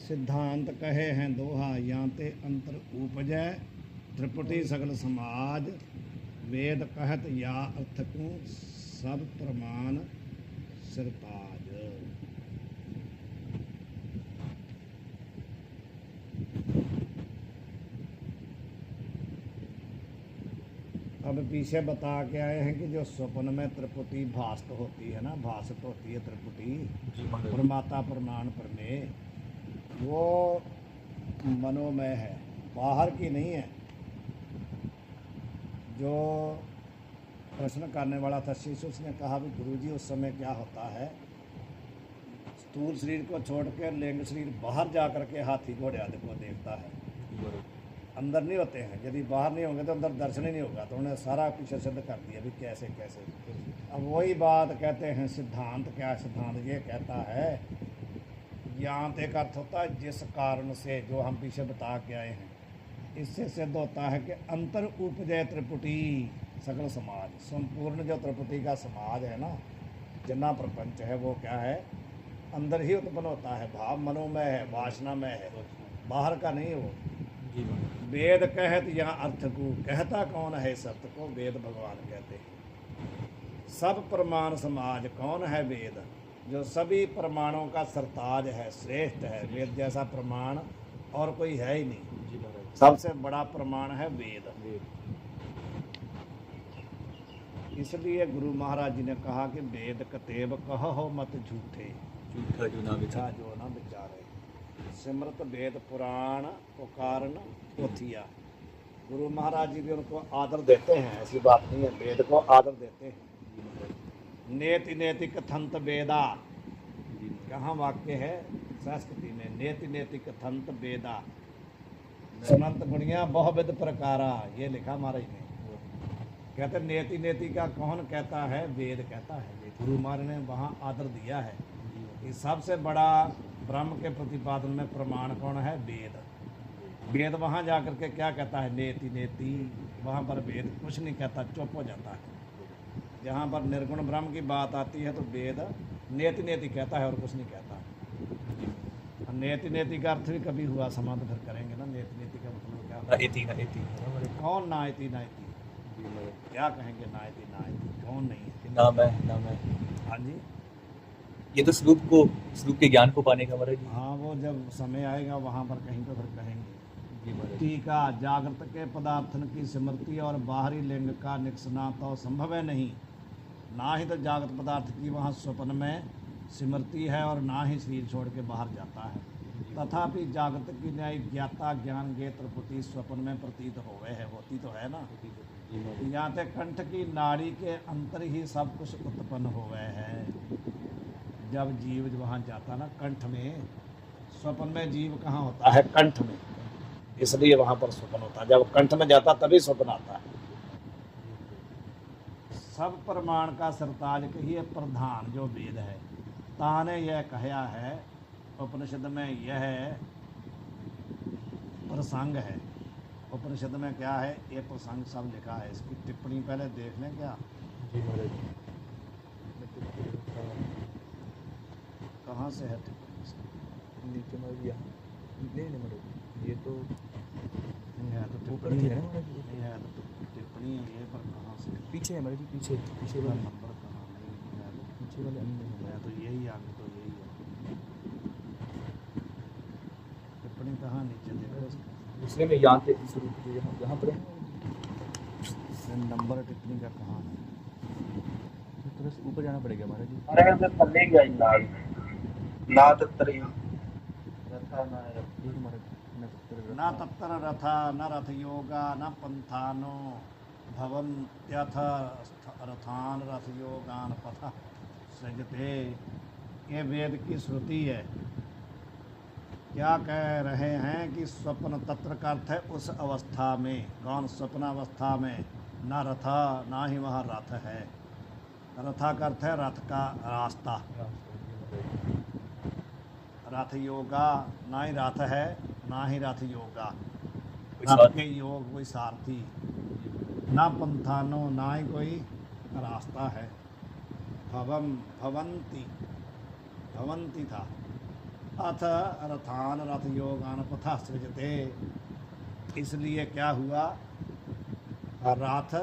सिद्धांत कहे हैं दोहा, यांते अंतर उपजय त्रिपुटी सगल समाज। वेद कहत या अर्थ को सब प्रमाण सिरताज। अब पीछे बता के आए हैं कि जो स्वप्न में त्रिपुटी भास्त होती है ना, भाषित होती है त्रिपुटी प्रमाता प्रमाण प्रमेय, वो मनोमय है, बाहर की नहीं है। जो प्रश्न करने वाला था शिष्य, उसने कहा भी गुरुजी उस समय क्या होता है, स्थूल शरीर को छोड़ के लिंग शरीर बाहर जा कर के हाथी घोड़े आदि को देखता है, अंदर नहीं होते हैं। यदि बाहर नहीं होंगे तो अंदर दर्शन ही नहीं होगा। तो उन्होंने सारा पीछे सिद्ध कर दिया भी कैसे कैसे। अब वही बात कहते हैं सिद्धांत। क्या सिद्धांत ये कहता है, यांत एक अर्थ होता है जिस कारण से, जो हम पीछे बता के आए हैं, इससे सिद्ध होता है कि अंतर उपजय त्रिपुटी सकल समाज। संपूर्ण जो त्रिपुटी का समाज है ना, जितना प्रपंच है, वो क्या है, अंदर ही उत्पन्न होता है। भाव मनोमय है, वासनामय है, बाहर का नहीं वो। वेद कहत यहाँ अर्थ को, कहता कौन है इस अर्थ को, वेद भगवान कहते हैं। सब प्रमाण समाज, कौन है वेद, जो सभी प्रमाणों का सरताज है, श्रेष्ठ है। वेद जैसा प्रमाण और कोई है ही नहीं, सबसे बड़ा प्रमाण है वेद। इसलिए गुरु महाराज जी ने कहा कि वेद कतेब कहो मत झूठे, झूठा जो ना विचारे। सिमरत वेद पुराण को कारण पोथिया। गुरु महाराज जी भी उनको आदर देते हैं, ऐसी बात नहीं है, वेद को आदर देते हैं। नेति नेति कथंत वेदा, कहाँ वाक्य है संस्कृति में, नेति नेति कथंत वेदा सुनंत गुणिया बहुविध प्रकारा, ये लिखा महाराज ने। कहते नेति नेति का कौन कहता है, वेद कहता है। गुरु महाराज ने वहाँ आदर दिया है कि सबसे बड़ा ब्रह्म के प्रतिपादन में प्रमाण कौन है, वेद। वेद वहाँ जा कर के क्या कहता है, नेति नेति। वहाँ पर वेद कुछ नहीं कहता, चुप हो जाता है। जहाँ पर निर्गुण ब्रह्म की बात आती है तो वेद नेति नेति कहता है और कुछ नहीं कहता। नेति नेति का अर्थ भी कभी हुआ समाप्त फिर करेंगे ना। नेति नेति का मतलब क्या, कौन नायति नायति, क्या कहेंगे नायति नायति, कौन नहीं है, नाम है। हाँ जी, ये तो स्वरूप के ज्ञान को पाने का महाराज जी। हाँ, वो जब समय आएगा वहाँ पर कहीं तो फिर कहेंगे। टीका, जागृत के पदार्थन की स्मृति और बाहरी लिंग का निकसना तो संभव है नहीं। ना ही तो जागृत पदार्थ की वहाँ स्वप्न में स्मृति है और ना ही शरीर छोड़ के बाहर जाता है। तथापि जागृत की न्याय ज्ञाता ज्ञान गे त्रिपुटी स्वप्न में प्रतीत होवे है, होती तो है ना। यहाँ तक कंठ की नाड़ी के अंतर ही सब कुछ उत्पन्न होवे है। जब जीव वहाँ जाता ना कंठ में, स्वप्न में जीव कहाँ होता है, कंठ में, इसलिए वहाँ पर स्वप्न होता है। जब कंठ में जाता तभी स्वप्न आता है। सब प्रमाण का सरताज कहिए प्रधान जो वेद है। ताने यह कहया है, उपनिषद में यह प्रसंग है। उपनिषद में क्या है, ये प्रसंग सब लिखा है। इसकी टिप्पणी पहले देख लें क्या। कहाँ से है टिप्पणी, नीचे ये तो नहीं है तो टिप्पणी है, नहीं है तो टिप्पणी है ये, पर कहाँ से, पीछे है महाराज जी, पीछे वाला नंबर कहाँ, नहीं है तो पीछे वाले है तो यही, आगे तो यही है। टिप्पणी कहाँ, नीचे देखो दूसरे में यहाँ पे शुरू यहाँ पर नंबर टिप्पणी का कहाँ है, थोड़ा सा ऊपर जाना पड़ेगा महाराज जी। अरे मैं पल्ले गया ना तत्तर न तत्तर रथा न रथ योगा न पंथानो भवन्त्यथ रथान रथ योगान पथ सृजते। ये वेद की श्रुति है। क्या कह रहे हैं कि स्वप्न तत्र का अर्थ है उस अवस्था में, कौन, स्वप्नावस्था में, न रथा, ना ही वहाँ रथ है। रथा का अर्थ है रथ का रास्ता। रथ योगा, ना ही रथ है ना ही रथ योगा, रथ के योग कोई सारथी, ना पंथानो, ना ही कोई रास्ता है। भवंती था, अथ रथान रथ योगान पथा सृजते, इसलिए क्या हुआ, रथ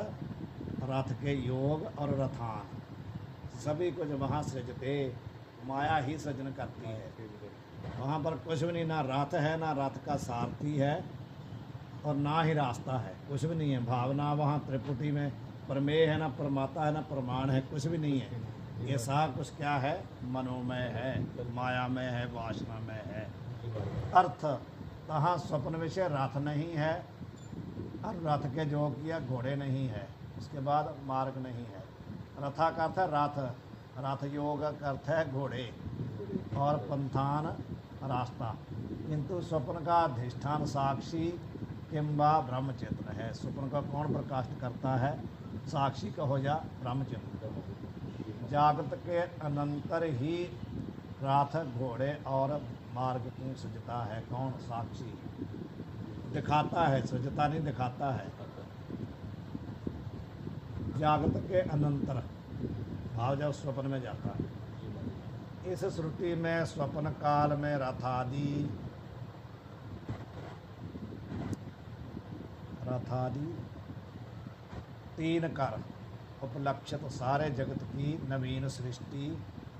रथ के योग और रथान सभी को जब वहाँ सृजते, माया ही सृजन करती है। वहाँ पर कुछ भी नहीं, ना रथ है, ना रथ का सारथी है और ना ही रास्ता है, कुछ भी नहीं है। भावना वहाँ त्रिपुटी में प्रमेय है, ना प्रमाता है, ना प्रमाण है, कुछ भी नहीं है। ये सब कुछ क्या है, मनोमय है, मायामय है, वासनामय है। अर्थ, कहाँ स्वप्न विषय रथ नहीं है और रथ के जो किया घोड़े नहीं है, उसके बाद मार्ग नहीं है। रथा का अर्थ है रथ, रथ योग का अर्थ है घोड़े और पंथान रास्ता। किंतु स्वप्न का अधिष्ठान साक्षी किंबा ब्रह्मचेतन है। स्वप्न का कौन प्रकाशित करता है, साक्षी कहो या ब्रह्मचेतन। जागृत के अनंतर ही राथ घोड़े और मार्ग को सृजता है। कौन, साक्षी दिखाता है, सृजता नहीं, दिखाता है। जागृत के अनंतर भाव जब स्वप्न में जाता है। इस श्रुति में स्वप्न काल में रथादि तीन कर उपलक्षित सारे जगत की नवीन सृष्टि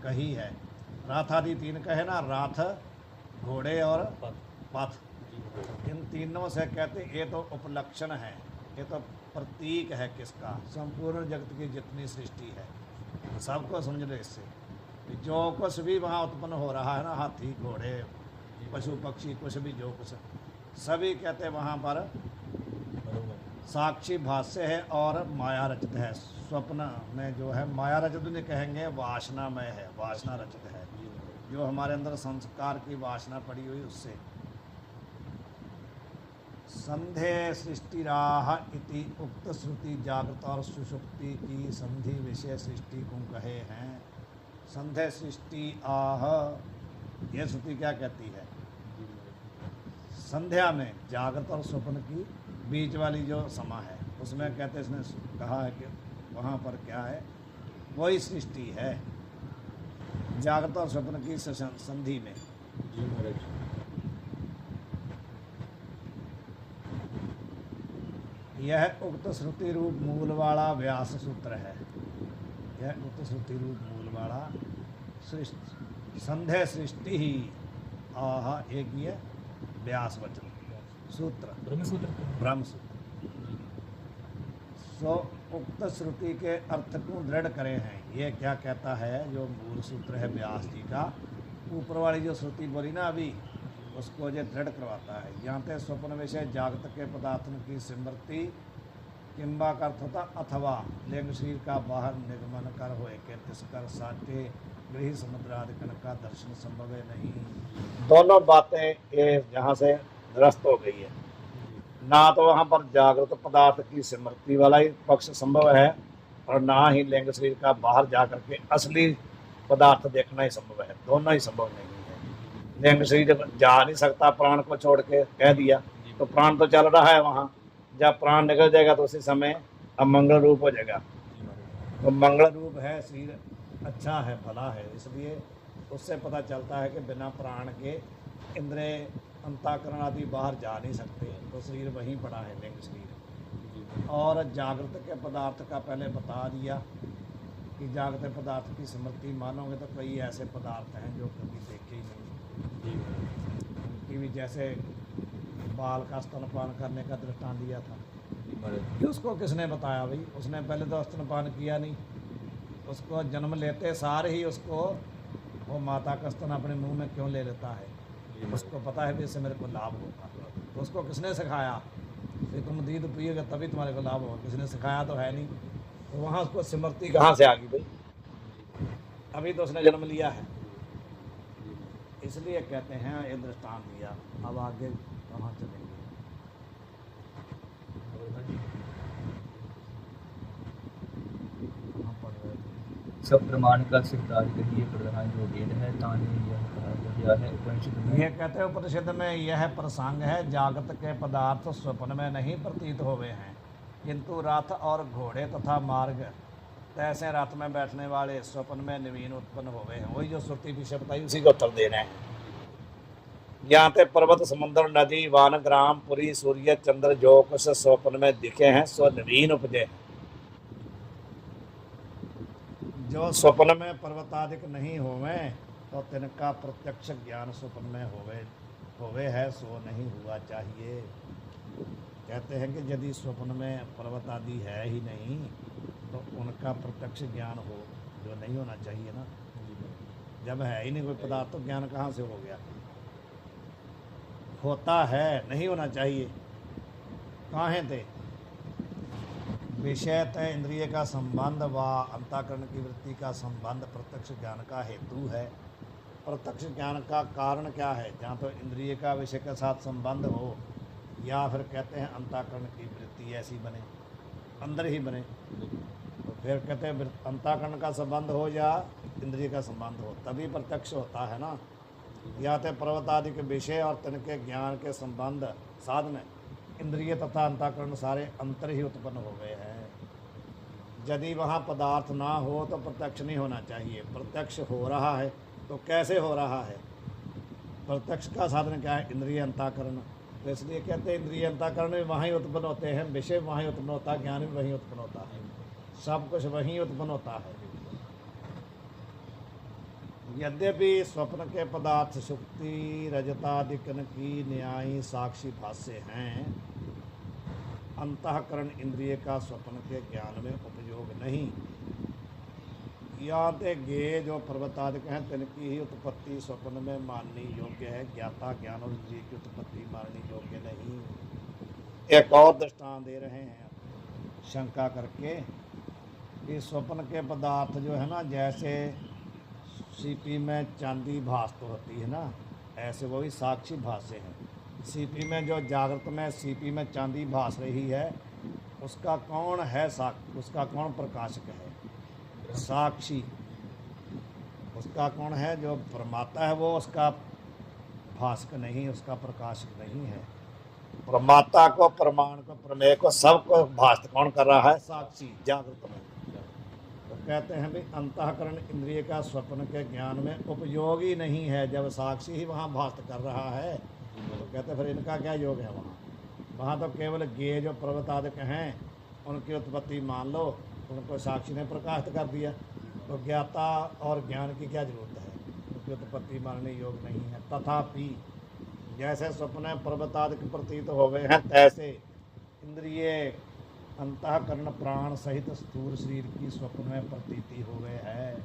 कही है। रथादि तीन कहे ना, राथ, घोड़े और पथ। इन तीनों से कहते ये तो उपलक्षण है, ये तो प्रतीक है किसका, संपूर्ण जगत की जितनी सृष्टि है सबको समझ लो इससे। जो कुछ भी वहाँ उत्पन्न हो रहा है ना, हाथी घोड़े पशु पक्षी कुछ भी, जो कुछ सभी कहते हैं वहाँ पर साक्षी भाष्य है और माया रचित है। स्वप्न में जो है माया रचित नहीं कहेंगे, वासनामय है, वासना रचित है, जो हमारे अंदर संस्कार की वासना पड़ी हुई उससे। संधे सृष्टि राह इति उक्त श्रुति जागृत और सुषुप्ति की संधि विषय सृष्टि को कहे हैं। संधे सृष्टि आह, यह श्रुति क्या कहती है, संध्या में जागृत और स्वप्न की बीच वाली जो समा है उसमें कहते, इसने कहा है कि वहाँ पर क्या है, वही सृष्टि है जागृत और स्वप्न की संधि में। यह उक्त श्रुति रूप मूल वाला व्यास सूत्र है। यह उक्त श्रुति रूप मूल वाला सृष्टि, संध्या सृष्टि ही आह, एक ये व्यास वचन सूत्र, ब्रह्म सूत्र। सो उक्त श्रुति के अर्थ को दृढ़ करे हैं। ये क्या कहता है, जो मूल सूत्र है व्यास जी का, ऊपर वाली जो श्रुति बोली ना अभी, उसको जो दृढ़ करवाता है। यहाँ पे स्वप्न विषय जागृत के पदार्थों की स्मृति किंबा का अर्थ होता अथवा लिंग शरीर का बाहर निगमन कर होए के तिस्कर साटे गृह समुद्र आदि का दर्शन संभव है नहीं। दोनों बातें ये यहाँ से निरस्त हो गई है। ना तो वहाँ पर जागृत पदार्थ की स्मृति वाला ही पक्ष संभव है और ना ही लिंग शरीर का बाहर जा करके असली पदार्थ देखना ही संभव है। दोनों ही संभव नहीं है। लिंग शरीर जा नहीं सकता, प्राण को छोड़ के कह दिया तो प्राण तो चल रहा है वहाँ, जब प्राण निकल जाएगा तो उसी समय अब मंगल रूप हो जाएगा। तो मंगल रूप है शरीर, अच्छा है, भला है, इसलिए उससे पता चलता है कि बिना प्राण के इंद्रिय अंतःकरण आदि बाहर जा नहीं सकते, तो शरीर वहीं पड़ा है, लिंग शरीर। और जागृत के पदार्थ का पहले बता दिया कि जागृत पदार्थ की स्मृति मानोगे तो कई ऐसे पदार्थ हैं जो कभी देखे ही नहीं। उनकी भी जैसे बाल का स्तनपान करने का दृष्टांत दिया था कि उसको किसने बताया भाई, उसने पहले तो स्तनपान किया नहीं, उसको जन्म लेते सार ही उसको वो माता का स्तन अपने मुंह में क्यों ले लेता है, उसको पता है भी इससे मेरे को लाभ होगा। तो उसको किसने सिखाया कि तुम दूध पिएगा तभी तुम्हारे को लाभ होगा, किसने सिखाया तो है नहीं। तो वहाँ उसको स्मृति कहाँ से आ गई भाई, अभी तो उसने जन्म लिया है। इसलिए कहते हैं ये दृष्टांत दिया। अब आगे कहाँ चलेंगे, कहाँ पढ़ रहे थे? सब प्रमाण का सिद्धांत कहिए प्रधान जो वेद है ताने यह कहा गया है उपनिषद में। यह कहते हैं उपनिषद में यह प्रसंग है, जागृत के पदार्थ स्वप्न में नहीं प्रतीत हुए हैं, किंतु रथ और घोड़े तथा मार्ग तैसे रथ में बैठने वाले स्वप्न में नवीन उत्पन्न हुए हैं। वही जो श्रुति विषय बताई उसी को उत्तर दे रहे हैं। यहाँ पे पर्वत समुद्र नदी वन ग्राम पुरी सूर्य चंद्र जो कुछ स्वप्न में दिखे हैं सो नवीन उपजे। जो स्वप्न में पर्वतादिक नहीं होवे तो तिनका प्रत्यक्ष ज्ञान स्वप्न में होवे है सो नहीं हुआ चाहिए। कहते हैं कि यदि स्वप्न में पर्वत आदि है ही नहीं तो उनका प्रत्यक्ष ज्ञान हो जो नहीं होना चाहिए ना। जब है ही नहीं कोई पदार्थ तो ज्ञान कहाँ से हो गया। होता है नहीं होना चाहिए। काहे थे विषय तय इंद्रिय का संबंध व अंतःकरण की वृत्ति का संबंध प्रत्यक्ष ज्ञान का हेतु है। प्रत्यक्ष ज्ञान का कारण क्या है? जहाँ तो इंद्रिय का विषय के साथ संबंध हो या फिर कहते हैं अंतःकरण की वृत्ति ऐसी बने अंदर ही बने तो फिर कहते हैं अंतःकरण का संबंध हो या इंद्रिय का संबंध हो तभी प्रत्यक्ष होता है ना। या तो पर्वत आदि के विषय और तिनके ज्ञान के संबंध साधन इंद्रिय तथा अंतःकरण सारे अंतर ही उत्पन्न हो गए हैं। यदि वहाँ पदार्थ ना हो तो प्रत्यक्ष नहीं होना चाहिए। प्रत्यक्ष हो रहा है तो कैसे हो रहा है? प्रत्यक्ष का साधन क्या है? इंद्रिय अंतःकरण। तो इसलिए कहते हैं इंद्रिय अंतःकरण भी वहाँ ही उत्पन्न होते हैं, विषय वहाँ ही उत्पन्न होता है, ज्ञान भी वहीं उत्पन्न होता है, सब कुछ वहीं उत्पन्न होता है। यद्यपि स्वप्न के पदार्थ सुक्ति रजतादिकन की न्यायी साक्षी भाष्य हैं, अंतःकरण इंद्रिय का स्वप्न के ज्ञान में उपयोग नहीं। यहाँ ते गे जो पर्वतादिक हैं तिनकी ही उत्पत्ति स्वप्न में माननी योग्य है, ज्ञाता ज्ञान और इंद्रिय की उत्पत्ति माननी योग्य नहीं। एक और दृष्टांत दे रहे हैं शंका करके कि स्वप्न के पदार्थ जो है ना, जैसे सीपी में चांदी भास तो होती है ना, ऐसे वो भी साक्षी भाष्य हैं। सीपी में जो जागृत में सीपी में चांदी भास रही है उसका कौन है उसका कौन प्रकाशक है? साक्षी। उसका कौन है? जो परमात्मा है वो उसका भाषक नहीं, उसका प्रकाशक नहीं है। परमात्मा को प्रमाण को प्रमेय को सबको भाषित कौन कर रहा है? साक्षी जागृत में। तो कहते हैं भी अंतःकरण इंद्रिय का स्वप्न के ज्ञान में उपयोगी नहीं है। जब साक्षी ही वहाँ भाषित कर रहा है तो कहते फिर इनका क्या योग है? वहाँ तो केवल गे जो पर्वतादिक हैं उनकी उत्पत्ति मान लो, उनको साक्षी ने प्रकाशित कर दिया तो ज्ञाता और ज्ञान की क्या जरूरत है? उनकी उत्पत्ति मानने योग्य नहीं है। तथापि जैसे स्वप्न पर्वतादिक प्रतीत हो गए हैं तैसे इंद्रिय अंतःकरण प्राण सहित स्थूल शरीर की स्वप्न में प्रतीति हो गए है।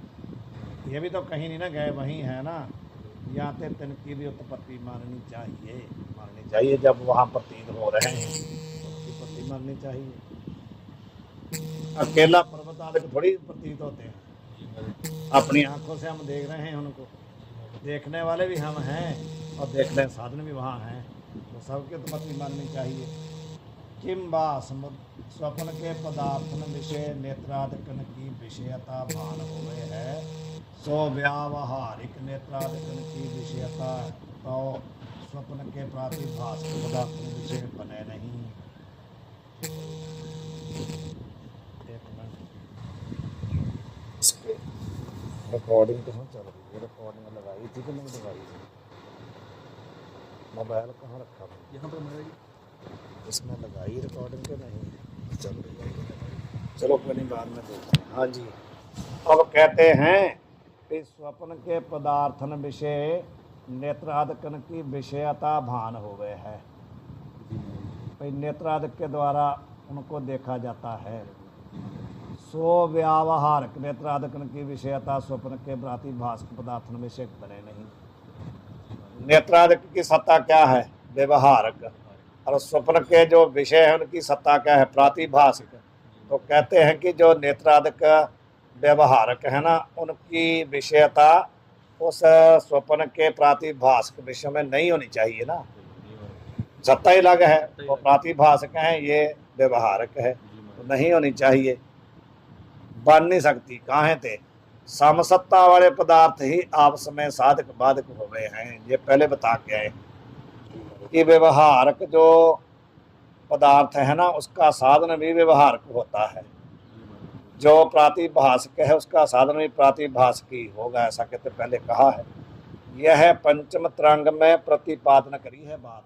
ये भी तो कहीं नहीं ना गए, वहीं है ना। यहाँ पे तिनकी भी उत्पत्ति माननी चाहिए। जब वहाँ प्रतीत हो रहे हैं तो उसकी उत्पत्ति माननी चाहिए। अकेला पर्वत आदि थोड़ी प्रतीत होते हैं, अपनी आंखों से हम देख रहे हैं उनको, देखने वाले भी हम हैं और देखने साधन भी वहाँ हैं, तो सबकी उत्पत्ति माननी चाहिए। किंबा स्वप्न के पदार्थन विषय नेत्रादिकन की विषयता भान हो गए है सो व्यावहारिक नेत्रादिकन की विषयता तो स्वप्न के प्रातिभास पदार्थ विषय बने नहीं। रिकॉर्डिंग कहाँ चल रही है? रिकॉर्डिंग लगाई थी कि नहीं लगाई थी? मोबाइल कहाँ रखा था? यहाँ पर मेरा इसमें लगाई रिकॉर्डिंग के नहीं चल रही है। चलो कोई नहीं, बाद में देखते हैं। हाँ जी, अब कहते हैं कि स्वप्न के पदार्थन विषय नेत्रादिकन की विषयता भान हो गए है। भाई नेत्रादिक के द्वारा उनको देखा जाता है। सो व्यावहारिक नेत्रादिकन की विषयता स्वप्न के प्रातिभास पदार्थन विषय बने नहीं। नेत्रादिक की सत्ता क्या है? व्यवहारक। और स्वप्न के जो विषय है उनकी सत्ता क्या है? प्रातिभासिक। तो कहते हैं कि जो नेत्रादिक व्यवहारक है ना, उनकी विषयता उस स्वप्न के प्रातिभासिक विषय में नहीं होनी चाहिए ना। सत्ता ही अलग है, वो प्रातिभासिक है, ये व्यवहारक है, तो नहीं होनी चाहिए, बन नहीं सकती। कहाँ थे? समसत्ता वाले पदार्थ ही आपस में साधक बाधक हो गए हैं। ये पहले बता के आए कि व्यवहारक जो पदार्थ है ना उसका साधन भी व्यवहारक होता है, जो प्रातिभाषिक है उसका साधन भी प्रातिभाषिक ही होगा, ऐसा कहते पहले कहा है। यह पंचम तरंग में प्रतिपादन करी है बात।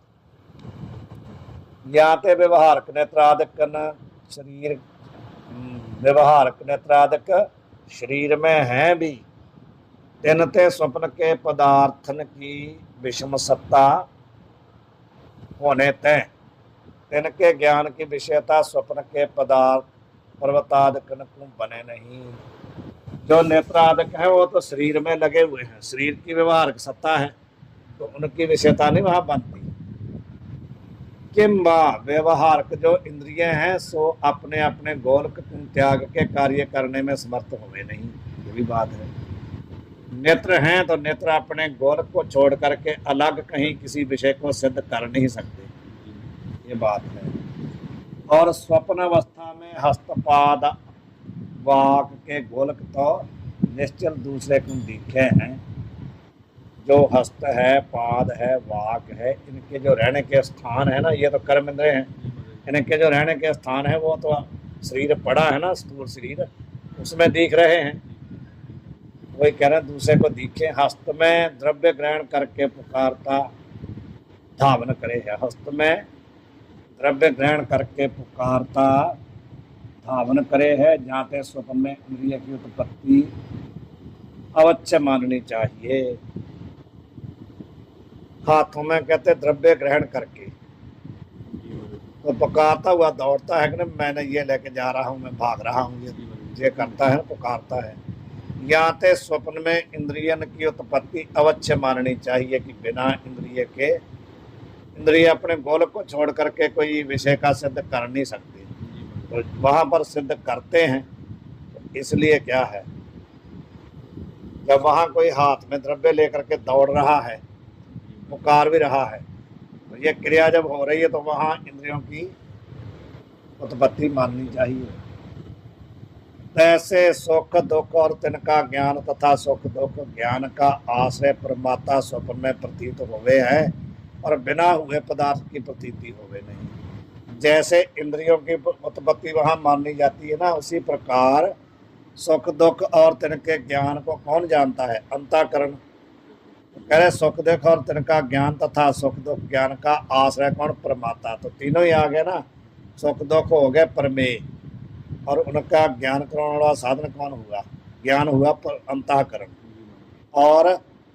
या ते व्यवहारक नेत्रादिक शरीर व्यवहारक नेत्रादिक शरीर में है भी, तिन ते स्वप्न के पदार्थन की विषम सत्ता होने तय तिन के ज्ञान की विषयता स्वप्न के पदार्थ पर्वतादिक को बने नहीं। जो नेत्रादिक है वो तो शरीर में लगे हुए हैं, शरीर की व्यवहारक सत्ता है, तो उनकी विषयता नहीं वहां बनती। किंबा व्यवहारक जो इंद्रिय हैं सो अपने अपने गोलक त्याग के कार्य करने में समर्थ हुए नहीं, ये भी बात है। नेत्र हैं तो नेत्र अपने गोलक को छोड़ करके अलग कहीं किसी विषय को सिद्ध कर नहीं सकते, ये बात है। और स्वप्न अवस्था में हस्तपाद वाक के गोलक तो निश्चल दूसरे को दिखे हैं। जो हस्त है, पाद है, वाक है, इनके जो रहने के स्थान है ना, ये तो कर्म इंद्रिय हैं, इनके जो रहने के स्थान है वो तो शरीर पड़ा है ना, स्थूल शरीर, उसमें दिख रहे हैं। वही कह रहे हैं दूसरे को दिखे। हस्त में द्रव्य ग्रहण करके पुकारता धावन करे है, हस्त में द्रव्य ग्रहण करके पुकारता धावन करे है। जाते स्वप्न में इंद्रिय की उत्पत्ति अवश्य माननी चाहिए। हाथों में कहते द्रव्य ग्रहण करके, तो पुकारता हुआ दौड़ता है कि मैंने ये लेके जा रहा हूँ, मैं भाग रहा हूँ, ये करता है, पुकारता है। याते स्वप्न में इंद्रियन की उत्पत्ति अवश्य माननी चाहिए कि बिना इंद्रिय के इंद्रिय अपने गोलक को छोड़ करके कोई विषय का सिद्ध कर नहीं सकते, तो वहां पर सिद्ध करते हैं। तो इसलिए क्या है, जब वहां कोई हाथ में द्रव्य लेकर के दौड़ रहा है, पुकार भी रहा है, तो ये क्रिया जब हो रही है तो वहां इंद्रियों की उत्पत्ति माननी चाहिए। तैसे सुख दुख और तिनका ज्ञान तथा सुख दुख ज्ञान का आश्रय परमात्मा स्वप्न में प्रतीत होवे है और बिना हुए पदार्थ की प्रतीति होवे नहीं। जैसे इंद्रियों की उत्पत्ति वहां मानी जाती है ना, उसी प्रकार सुख दुख और तिनके ज्ञान को कौन जानता है, अंतःकरण। कह रहे सुख दुख और तिनका ज्ञान तथा सुख दुख ज्ञान का आश्रय कौन, परमात्मा। तो तीनों ही आ गए ना, सुख दुख हो गए परमेय, और उनका ज्ञान कराने वाला साधन कौन हुआ, ज्ञान हुआ अंतःकरण, और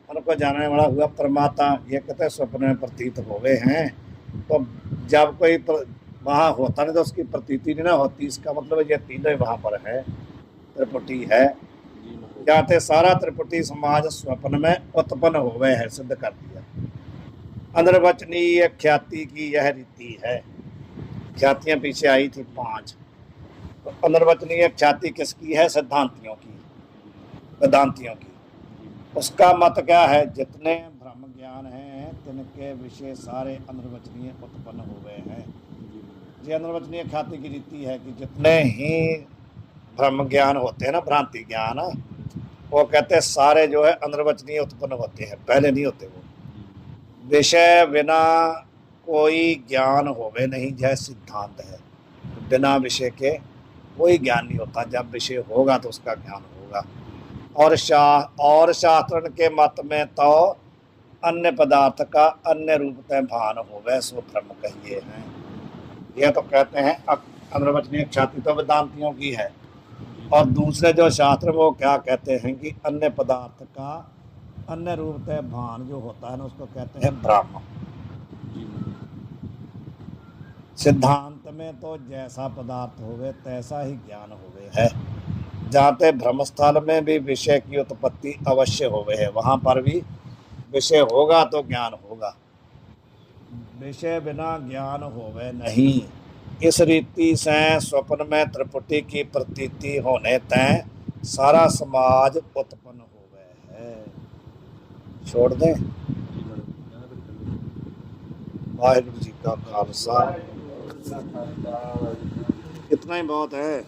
उनको जानने वाला हुआ परमात्मा। ये कहते स्वप्न में प्रतीत हो गए हैं। तो जब कोई वहाँ होता नहीं तो उसकी प्रतीति नहीं ना होती, इसका मतलब ये तीनों ही वहाँ पर है, त्रिपुटी है। जाते सारा त्रिपुटी समाज स्वप्न में उत्पन्न हो गए हैं, सिद्ध कर दिया। अनिर्वचनीय ख्याति की यह रीति है। ख्यातियाँ पीछे आई थी 5। तो अनिर्वचनीय ख्याति किसकी है, सिद्धांतियों की, वेदांतियों की। उसका मत क्या है, जितने ब्रह्म ज्ञान हैं तिनके विषय सारे अनिर्वचनीय उत्पन्न हो गए हैं। ये अनिर्वचनीय ख्याति की रीति है कि जितने ही ब्रह्म ज्ञान होते हैं ना, भ्रांति ज्ञान, वो कहते हैं सारे जो है अनिर्वचनीय उत्पन्न होते हैं, पहले नहीं होते। वो विषय बिना कोई ज्ञान होवे नहीं, जैसे सिद्धांत है, बिना विषय के कोई ज्ञान नहीं होता, जब विषय होगा तो उसका ज्ञान होगा। और शास्त्र के मत में तो अन्य पदार्थ का अन्य रूप तय भान होवे सो ब्रह्म कहिए हैं। यह तो कहते हैं अनिर्वचनीय ख्याति तो वेदांतियों की है, और दूसरे जो शास्त्र वो क्या कहते हैं कि अन्य पदार्थ का अन्य रूप तय भान जो होता है ना, उसको कहते हैं ब्रह्म। सिद्धांत में तो जैसा पदार्थ होवे तैसा ही ज्ञान होवे है। जाते ब्रह्मस्थल में भी विषय की उत्पत्ति अवश्य होवे है, वहाँ पर भी विषय होगा तो ज्ञान होगा, विषय बिना ज्ञान होवे नहीं। इस रीति से स्वप्न में त्रिपुटी की प्रतीति होने तय सारा समाज उत्पन्न हो गए है। छोड़ दें। वाहिगुरु जी का खालसा। इतना ही बहुत है।